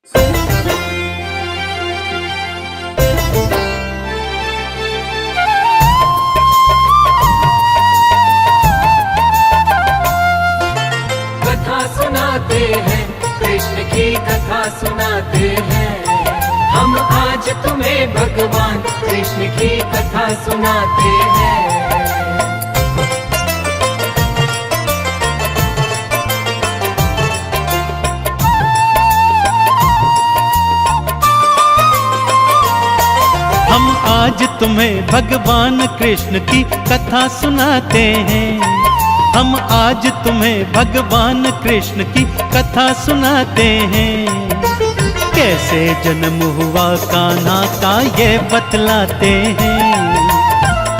कथा सुनाते हैं, कृष्ण की कथा सुनाते हैं हम। आज तुम्हें भगवान कृष्ण की कथा सुनाते हैं। हम आज तुम्हें भगवान कृष्ण की कथा सुनाते हैं। हम आज तुम्हें भगवान कृष्ण की कथा सुनाते हैं। कैसे जन्म हुआ कान्हा का ये बतलाते हैं।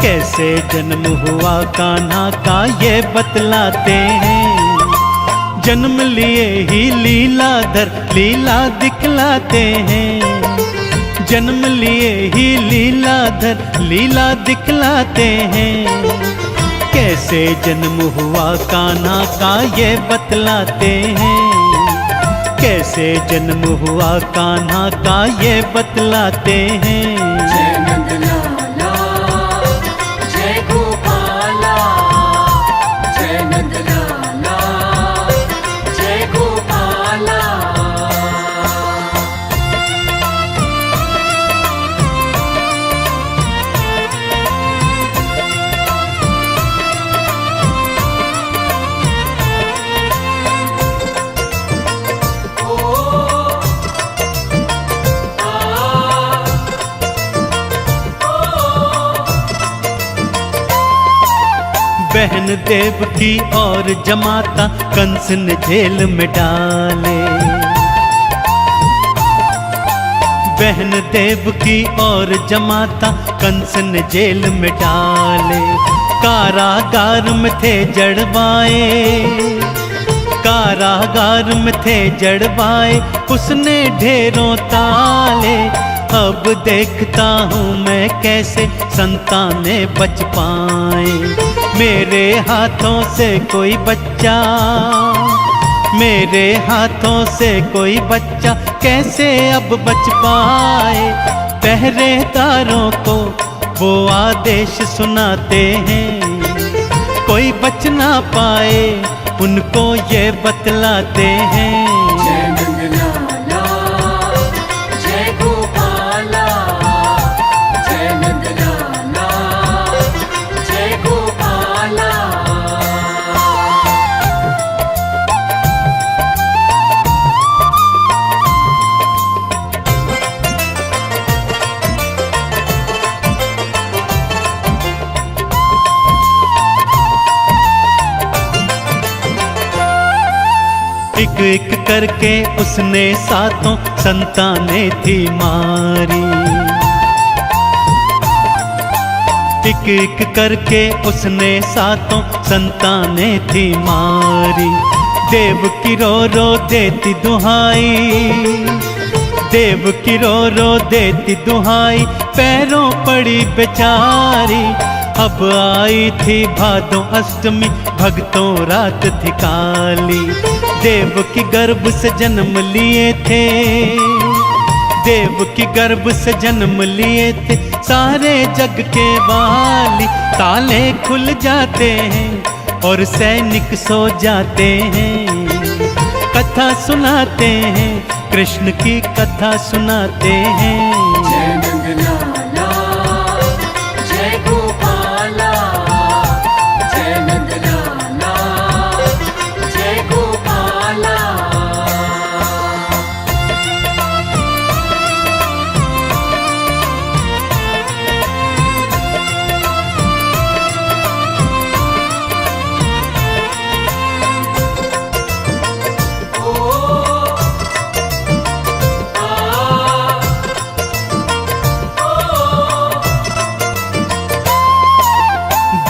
कैसे जन्म हुआ कान्हा का ये बतलाते हैं। जन्म लिए ही लीलाधर लीला दिखलाते हैं। जन्म लिए ही लीलाधर लीला दिखलाते हैं। कैसे जन्म हुआ कान्हा का ये बतलाते हैं। कैसे जन्म हुआ कान्हा का ये बतलाते हैं। जय नंदलाला, जय गोपाला, जय नंदलाला, जय गोपाला। बहन देवकी और जमाता कंस ने जेल में डाले। बहन देवकी और जमाता कंस ने जेल में डाले। कारागार में थे जड़वाए। कारागार में थे जड़वाए उसने ढेरों ताले। अब देखता हूँ मैं कैसे संतानें बच पाए। मेरे हाथों से कोई बच्चा, मेरे हाथों से कोई बच्चा कैसे अब बच पाए। पहरेदारों को वो आदेश सुनाते हैं। कोई बच ना पाए उनको ये बतलाते हैं। जय नंदलाला, जय गोपाला, जय नंदलाला, जय गोपाला। एक एक करके उसने सातों संतानें थी मारी। एक एक करके उसने सातों संतानें थी मारी। देवकी रो रो देती दुहाई। देवकी रो रो देती दुहाई पैरों पड़ी बेचारी। अब आई थी भादों अष्टमी भक्तों रात थी काली। देव की गर्भ से जन्म लिए थे। देव की गर्भ से जन्म लिए थे सारे जग के वाली। ताले खुल जाते हैं और सैनिक सो जाते हैं। कथा सुनाते हैं कृष्ण की कथा सुनाते हैं। जय नंदलाला, जय गोपाला, जय नंदलाला, जय गोपाला।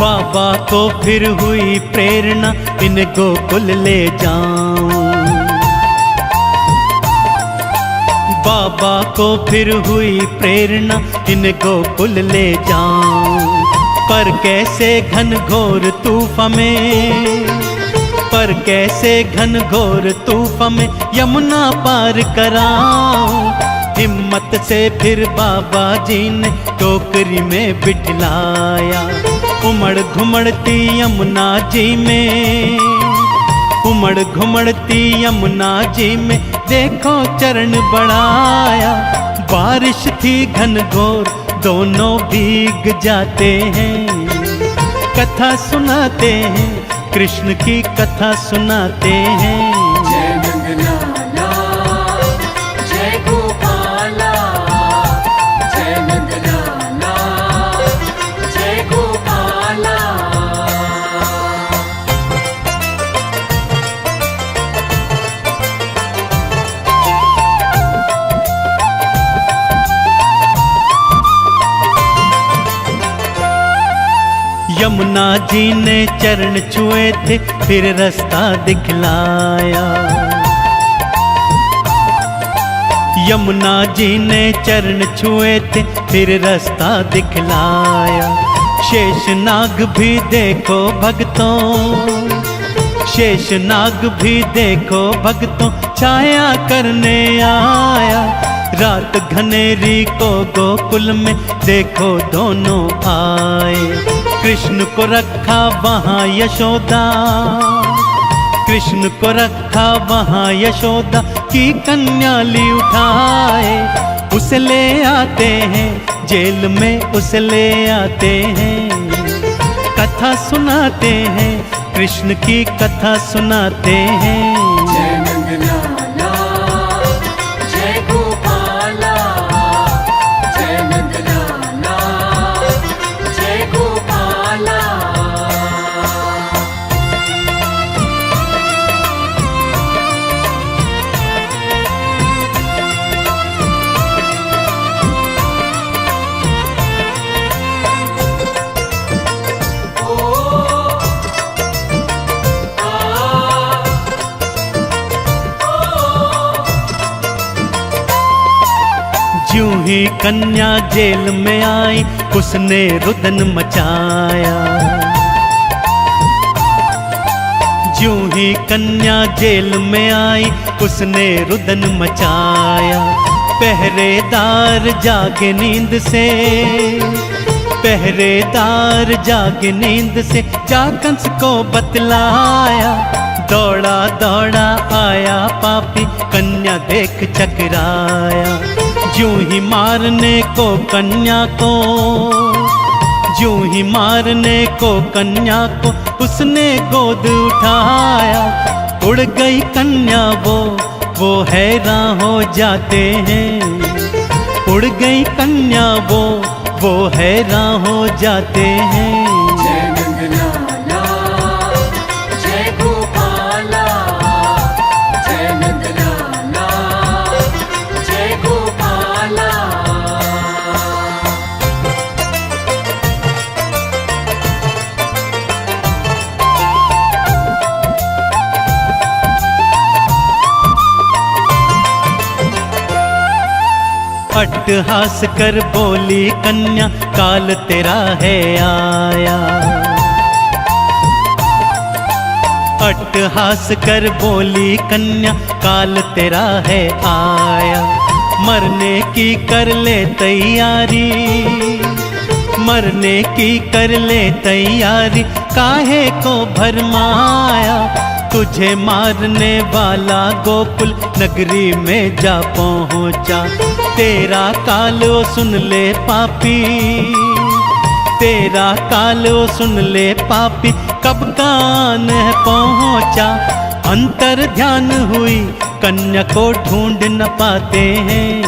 बाबा को फिर हुई प्रेरणा इन गोकुल ले जाऊं। बाबा को फिर हुई प्रेरणा इन गोकुल ले जाऊं। पर कैसे घनघोर तूफान में, पर कैसे घनघोर तूफान में यमुना पार कराऊं। हिम्मत से फिर बाबा जी ने टोकरी में बिठलाया। उमड़ घुमड़ती यमुना जी में, उमड़ घुमड़ती यमुना जी में देखो चरण बढ़ाया। बारिश थी घनघोर दोनों भीग जाते हैं। कथा सुनाते हैं, कृष्ण की कथा सुनाते हैं। जय नंदलाला, जय गोपाला, जय नंदलाला, जय गोपाला। यमुना जी ने चरण छुए थे फिर रास्ता दिखलाया। यमुना जी ने चरण छुए थे फिर रास्ता दिखलाया। शेषनाग भी देखो भक्तों, शेषनाग भी देखो भक्तों छाया करने आया। रात घनेरी को गोकुल में देखो दोनों आए। कृष्ण को रखा वहाँ यशोदा, कृष्ण को रखा वहाँ यशोदा की कन्या ली उठाए। उसे ले आते हैं जेल में, उसे ले आते हैं। कथा सुनाते हैं, कृष्ण की कथा सुनाते हैं। जय नंदलाला, जय गोपाला, जय नंदलाला, जय गोपाला। ज्यों ही कन्या जेल में आई उसने रुदन मचाया। ज्यों ही कन्या जेल में आई उसने रुदन मचाया। पहरेदार जागे नींद से, पहरेदार जागे नींद से जा कंस को बतलाया। दौड़ा दौड़ा आया पापी कन्या देख चकराया। ज्यों ही मारने को कन्या को, ज्यों ही मारने को कन्या को उसने गोद उठाया। उड़ गई कन्या वो हैरान हो जाते हैं। उड़ गई कन्या वो हैरान हो जाते हैं। जय नंदलाला, जय गोपाला, जय नंदलाला, जय गोपाला। अट्टहास कर बोली कन्या काल तेरा है आया। अट्टहास कर बोली कन्या काल तेरा है आया। मरने की कर ले तैयारी, मरने की कर ले तैयारी काहे को भरमाया। तुझे मारने वाला गोकुल नगरी में जा पहुँचा। तेरा काल ओ सुन ले पापी, तेरा काल ओ सुन ले पापी कब कान पहुँचा। अंतर ध्यान हुई कन्या को ढूंढ न पाते हैं।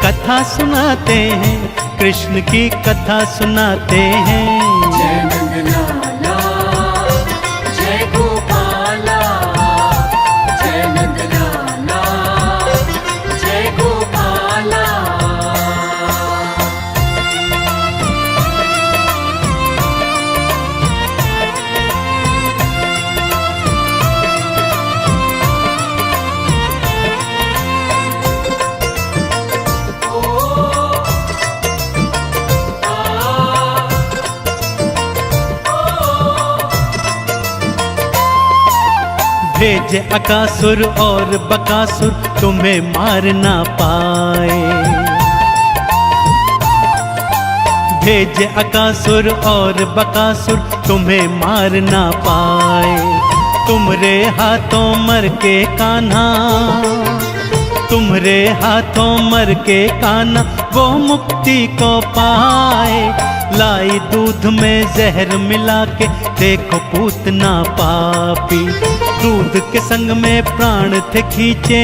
कथा सुनाते हैं, कृष्ण की कथा सुनाते हैं। जय नंदलाला, जय गोपाला, जय नंदलाला, जय गोपाला। भेजे अकासुर और बकासुर तुम्हें मार ना पाए। भेजे अकासुर और बकासुर तुम्हें मार ना पाए। तुम्हारे हाथों मर के कान्हा, तुम्हारे हाथों मर के कान्हा वो मुक्ति को पाए। लाई दूध में जहर मिला के देखो पूतना पापी। दूध के संग में प्राण थे खींचे,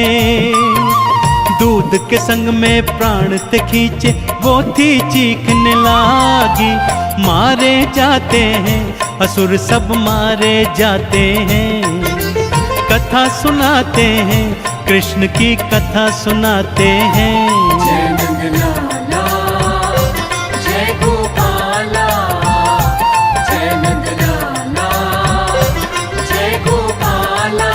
दूध के संग में प्राण थे खींचे, वो थी चीखने लागी। मारे जाते हैं असुर सब मारे जाते हैं। कथा सुनाते हैं कृष्ण की कथा सुनाते हैं। जय नंदलाला जय गोपाला, जय नंदलाला जय गोपाला।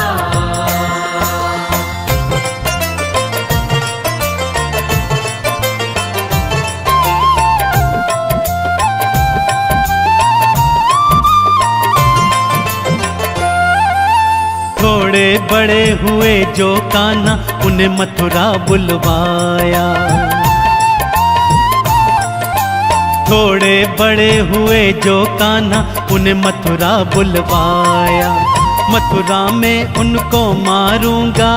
थोड़े बड़े हुए जो कान्हा उन्हें मथुरा बुलवाया। थोड़े बड़े हुए जो कान्हा उन्हें मथुरा बुलवाया। मथुरा में उनको मारूंगा,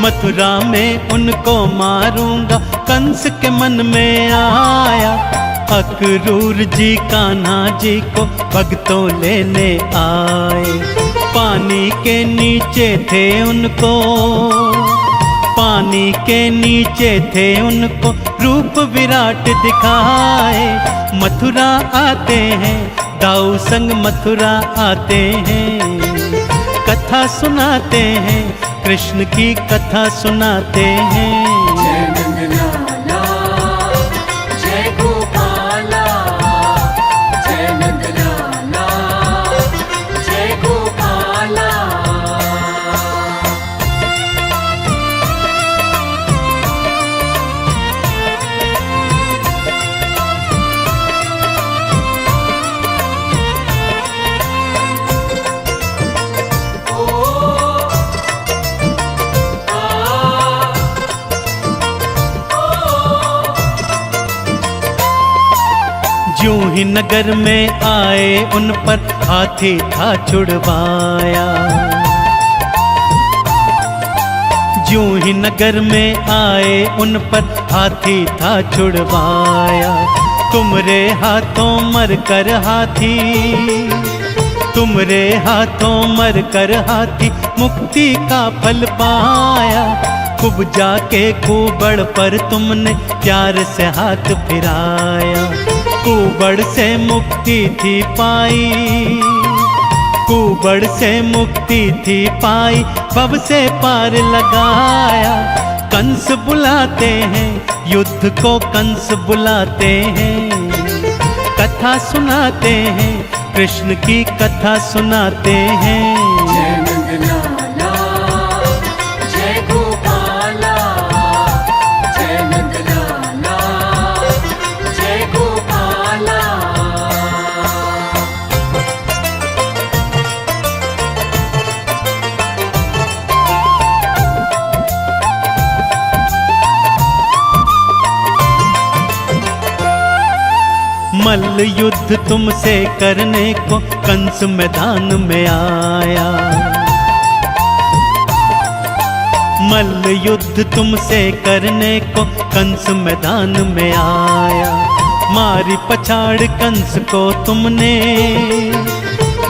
मथुरा में उनको मारूंगा, कंस के मन में आया। अक्रूर जी कान्हा जी को भक्तों लेने आए। पानी के नीचे थे उनको, पानी के नीचे थे उनको रूप विराट दिखाए। मथुरा आते हैं दाऊ संग मथुरा आते हैं। कथा सुनाते हैं कृष्ण की कथा सुनाते हैं। जय नंदलाला जय गोपाला, जय नंदलाला जय गोपाला। ज्यों ही नगर में आए उन पर हाथी था छुड़वाया। ज्यों ही नगर में आए उन पर हाथी था छुड़वाया। तुम्हारे हाथों मर कर हाथी, तुम्हारे हाथों मर कर हाथी मुक्ति का फल पाया। खूब जाके कुबड़ पर तुमने प्यार से हाथ फिराया। कुबड़ से मुक्ति थी पाई, कुबड़ से मुक्ति थी पाई, भव से पार लगाया। कंस बुलाते हैं युद्ध को कंस बुलाते हैं। कथा सुनाते हैं कृष्ण की कथा सुनाते हैं। जय नंदलाला जय गोपाला, जय नंदलाला जय गोपाला। मल्ल युद्ध तुमसे करने को कंस मैदान में आया। मल्ल युद्ध तुमसे करने को कंस मैदान में आया। मारी पछाड़ कंस को तुमने,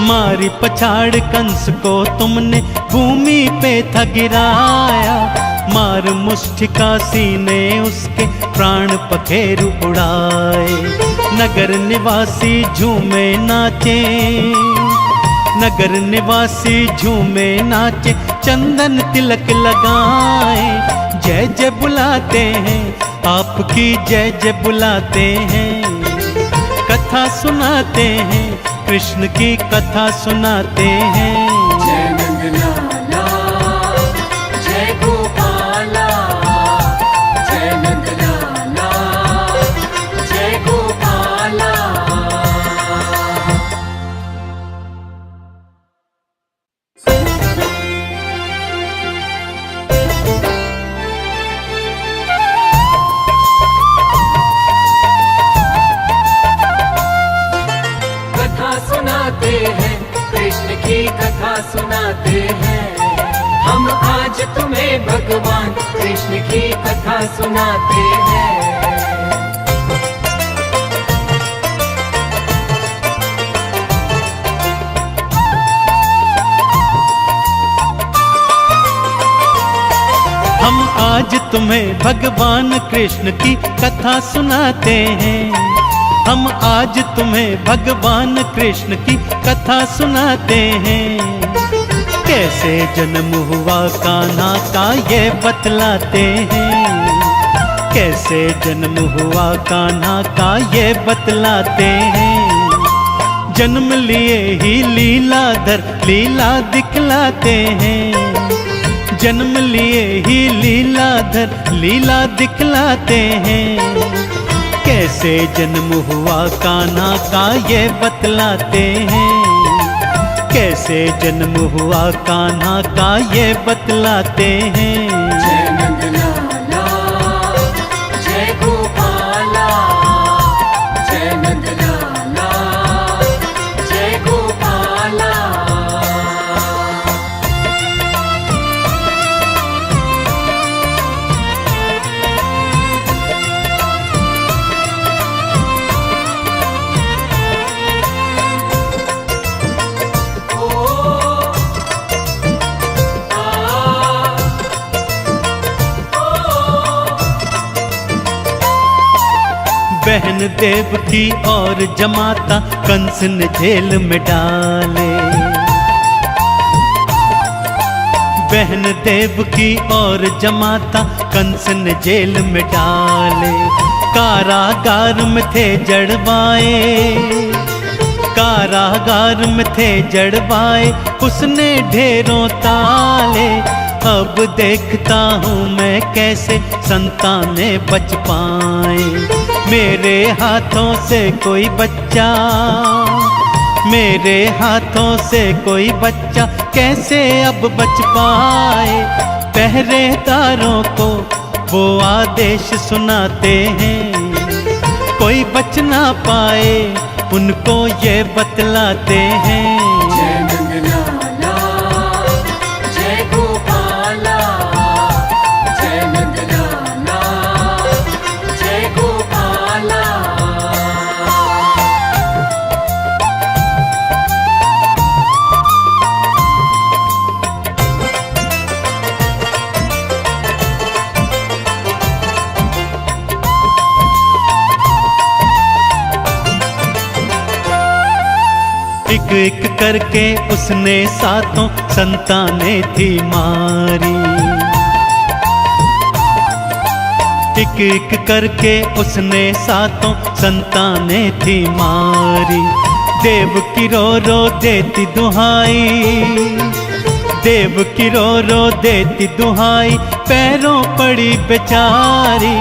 मारी पछाड़ कंस को तुमने भूमि पे था गिराया। मार मुष्टिका सीने उसके प्राण पखेरु उड़ाए। नगर निवासी झूमे नाचे, नगर निवासी झूमे नाचे, चंदन तिलक लगाए। जय जय बुलाते हैं आपकी जय जय बुलाते हैं। कथा सुनाते हैं कृष्ण की कथा सुनाते हैं। जय नंदलाला जय गोपाला, जय नंदलाला जय गोपाला। भगवान कृष्ण की कथा सुनाते हैं। हम आज तुम्हें भगवान कृष्ण की कथा सुनाते हैं। हम आज तुम्हें भगवान कृष्ण की कथा सुनाते हैं। कैसे जन्म हुआ कान्हा का ये बतलाते हैं। कैसे जन्म हुआ कान्हा का ये बतलाते हैं। जन्म लिए ही लीलाधर लीला दिखलाते हैं। जन्म लिए ही लीलाधर लीला दिखलाते हैं। कैसे जन्म हुआ कान्हा का ये बतलाते हैं। कैसे जन्म हुआ कान्हा का ये बतलाते हैं। जय नंदलाला जय गोपाला, जय नंदलाला जय गोपाला। बहन देवकी और जमाता कंस ने जेल में डाले। बहन देवकी और जमाता कंस ने जेल में डाले। कारागार में थे जड़वाए, कारागार में थे जड़वाए, उसने ढेरों ताले। अब देखता हूँ मैं कैसे संतानें बच पाए। मेरे हाथों से कोई बच्चा, मेरे हाथों से कोई बच्चा कैसे अब बच पाए। पहरेदारों को वो आदेश सुनाते हैं, कोई बच ना पाए उनको ये बतलाते हैं। जय नंदलाला जय गोपाला, जय नंदलाला जय गोपाला। एक एक करके उसने सातों संतानें थी मारी। एक एक करके उसने सातों संतानें थी मारी। देव की रो देती दुहाई, देव की रो देती दुहाई, पैरों पड़ी बेचारी।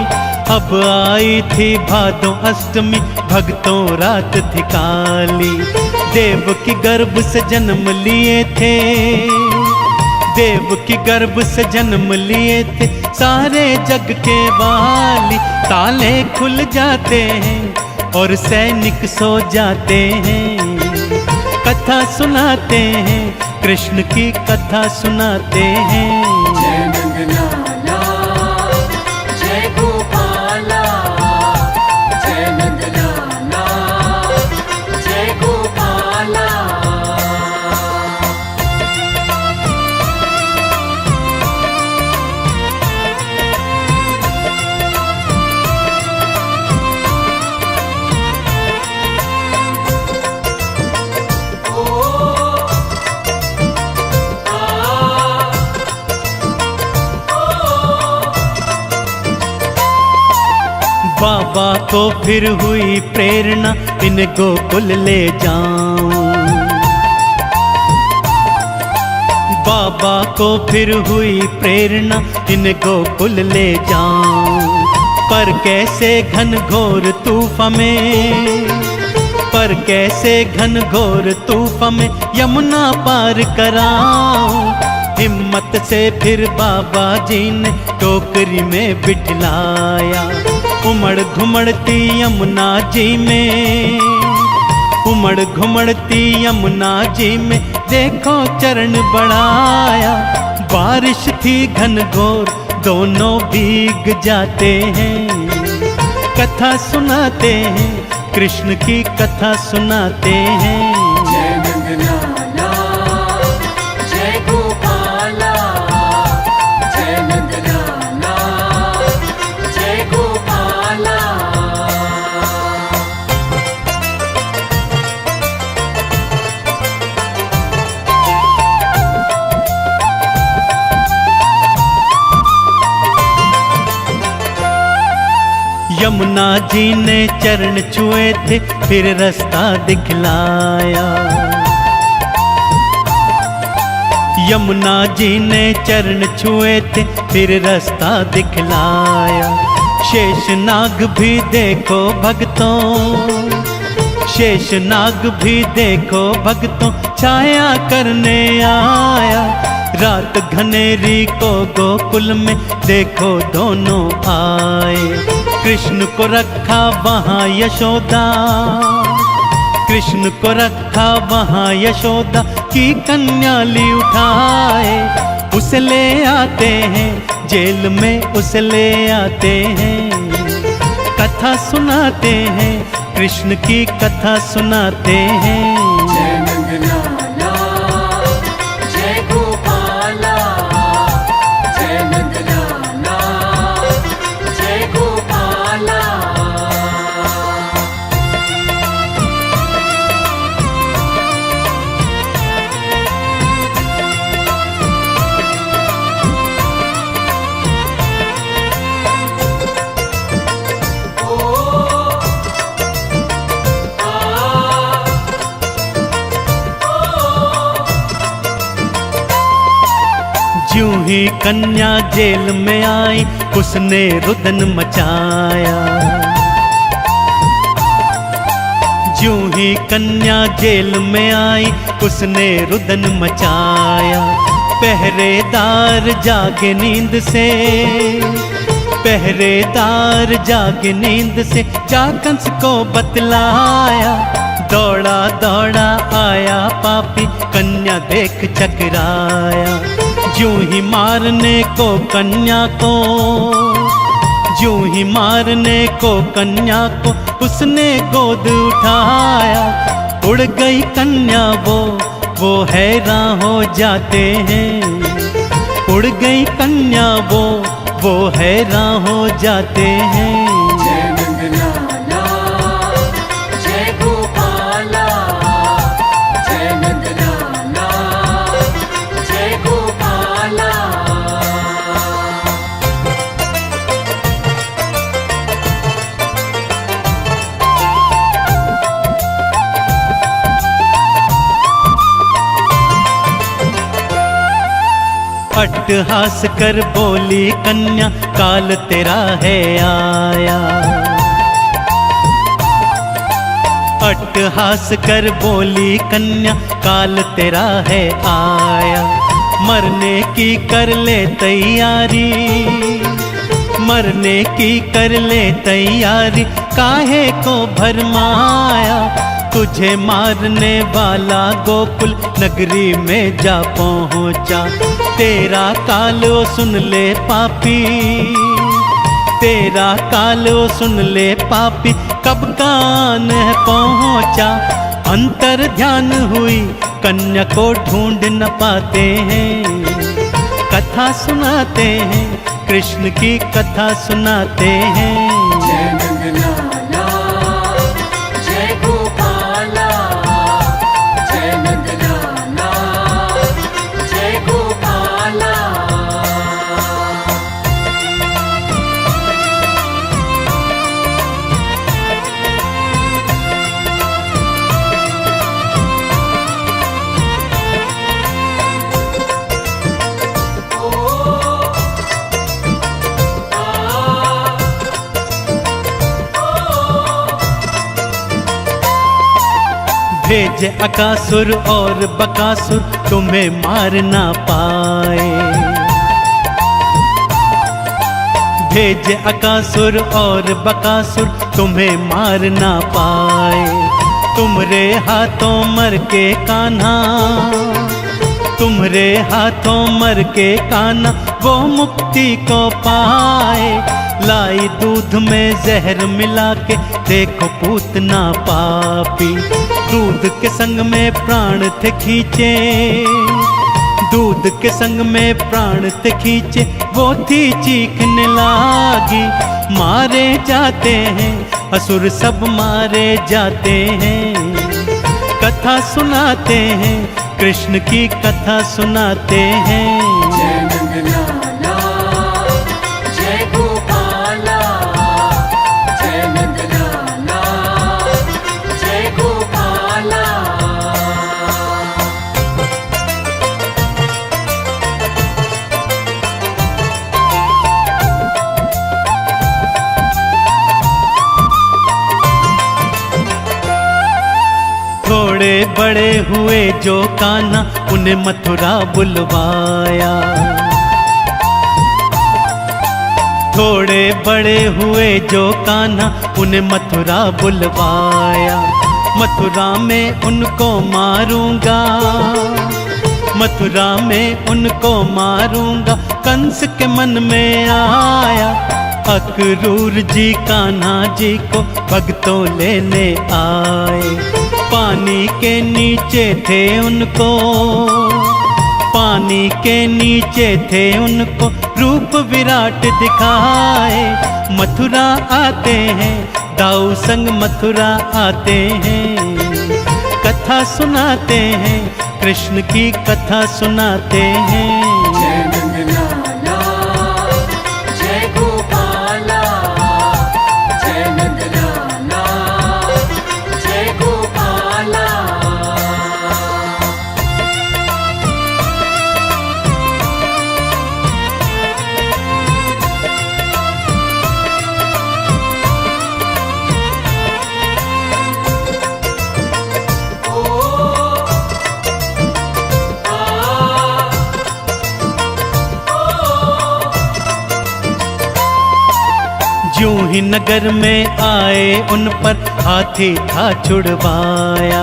अब आई थी भादों अष्टमी, भक्तों रात थी काली। देव की गर्भ से जन्म लिए थे, देव की गर्भ से जन्म लिए थे सारे जग के वाली। ताले खुल जाते हैं और सैनिक सो जाते हैं। कथा सुनाते हैं, कृष्ण की कथा सुनाते हैं। जय नंदलाला जय गोपाला, जय नंदलाला जय गोपाला। बाबा को फिर हुई प्रेरणा, इन गोकुल ले जाऊं। बाबा को फिर हुई प्रेरणा, इन गोकुल ले जाऊं। पर कैसे घनघोर तूफान में, पर कैसे घनघोर तूफान में यमुना पार कराऊं। हिम्मत से फिर बाबा जी ने टोकरी में बिठलाया। उमड़ घुमड़ती यमुना जी में, उमड़ घुमड़ती यमुना जी में देखो चरण बढ़ाया। बारिश थी घनघोर, दोनों भीग जाते हैं। कथा सुनाते हैं, कृष्ण की कथा सुनाते हैं। जय नंदलाला, जय गोपाला, जय नंदलाला, जय गोपाला। यमुना जी ने चरण छुए थे, फिर रास्ता दिखलाया। यमुना जी ने चरण छुए थे, फिर रास्ता दिखलाया। शेषनाग भी देखो भक्तों, शेषनाग भी देखो भक्तों, छाया करने आया। रात घनेरी को गोकुल में देखो दोनों आए। कृष्ण को रखा वहाँ यशोदा, कृष्ण को रखा वहाँ यशोदा की कन्या ली उठाए। उसे ले आते हैं जेल में, उसे ले आते हैं। कथा सुनाते हैं, कृष्ण की कथा सुनाते हैं। जय नंदलाला, जय गोपाला, जय नंदलाला, जय गोपाला। ज्यों ही कन्या जेल में आई, उसने रुदन मचाया। ज्यों ही कन्या जेल में आई, उसने रुदन मचाया। पहरेदार जागे नींद से, पहरेदार जागे नींद से, जा कंस को बतलाया। दौड़ा दौड़ा आया पापी, कन्या देख चकराया। ज्यों ही मारने को कन्या को, ज्यों ही मारने को कन्या को, उसने गोद उठाया। उड़ गई कन्या वो हैरान हो जाते हैं। उड़ गई कन्या वो हैरान हो जाते हैं। जय नंदलाला, जय गोपाला, जय नंदलाला, जय गोपाला। अट्टहास कर बोली कन्या, काल तेरा है आया। अट्टहास कर बोली कन्या, काल तेरा है आया। मरने की कर ले तैयारी, मरने की कर ले तैयारी, काहे को भरमाया। तुझे मारने वाला गोकुल नगरी में जा पहुँचा। तेरा काल ओ सुन ले पापी, तेरा काल ओ सुन ले पापी, कब कान है पहुँचा। अंतर ध्यान हुई कन्या को ढूंढ न पाते हैं। कथा सुनाते हैं, कृष्ण की कथा सुनाते हैं। जय नंदलाला, जय गोपाला, जय नंदलाला, जय गोपाला। भेज अकासुर और बकासुर, तुम्हें मार ना पाए। भेज अकासुर और बकासुर, तुम्हें मार ना पाए। तुमरे हाथों मर के कान्हा, तुम्हारे हाथों मर के कान्हा वो मुक्ति को पाए। लाई दूध में जहर मिला के देखो पूतना पापी। दूध के संग में प्राण थे खींचे, दूध के संग में प्राण थे खींचे, वो थी चीखने लागी। मारे जाते हैं असुर सब मारे जाते हैं। कथा सुनाते हैं कृष्ण की कथा सुनाते हैं। जय नंदलाला जय गोपाला, जय नंदलाला जय गोपाला। थोड़े बड़े हुए जो कान्हा उन्हें मथुरा बुलवाया। थोड़े बड़े हुए जो कान्हा उन्हें मथुरा बुलवाया। मथुरा में उनको मारूंगा, मथुरा में उनको मारूंगा, कंस के मन में आया। अक्रूर जी कान्हा जी को भक्तों लेने आए। पानी के नीचे थे उनको, पानी के नीचे थे उनको रूप विराट दिखाए। मथुरा आते हैं दाऊ संग मथुरा आते हैं। कथा सुनाते हैं कृष्ण की कथा सुनाते हैं। जय नंदलाला जय गोपाला, जय नंदलाला जय गोपाला। यूं ही नगर में आए उन पर हाथी था छुड़वाया।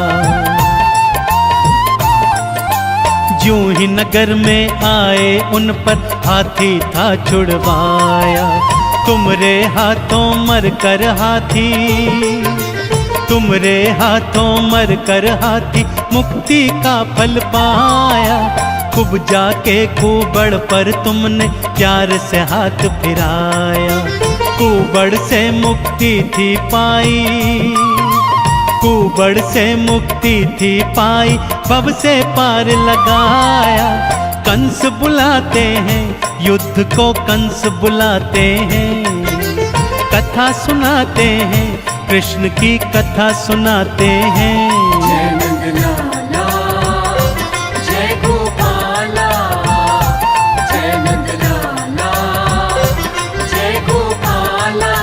यूं ही नगर में आए उन पर हाथी था छुड़वाया। तुम्हारे हाथों मर कर हाथी, तुम्हारे हाथों मर कर हाथी मुक्ति का फल पाया। खूब जाके कुबड़ पर तुमने प्यार से हाथ फिराया। कुबड़ से मुक्ति थी पाई, कुबड़ से मुक्ति थी पाई, भव से पार लगाया। कंस बुलाते हैं युद्ध को कंस बुलाते हैं। कथा सुनाते हैं कृष्ण की कथा सुनाते हैं। जय नंदलाला जय गोपाला, जय नंदलाला जय गोपाला।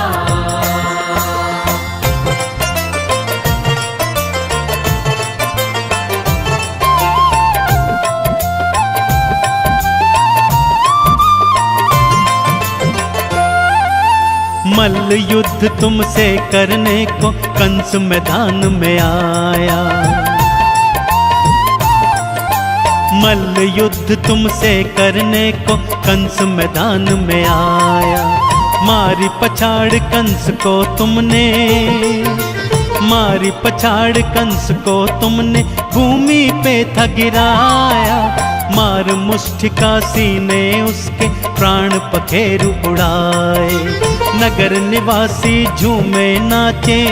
मल्ल युद्ध तुमसे करने को कंस मैदान में आया। मल्ल युद्ध तुमसे करने को कंस मैदान में आया। मारी पछाड़ कंस को तुमने, मारी पछाड़ कंस को तुमने भूमि पे था गिराया। मार मुष्टिका सीने उसके प्राण पखेरु उड़ाए। नगर निवासी झूमे नाचे,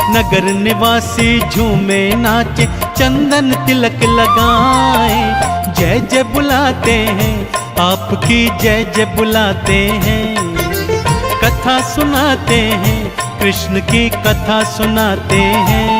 नगर निवासी झूमे नाचे, चंदन तिलक लगाए। जय जय बुलाते हैं आपकी जय जय बुलाते हैं। कथा सुनाते हैं कृष्ण की कथा सुनाते हैं।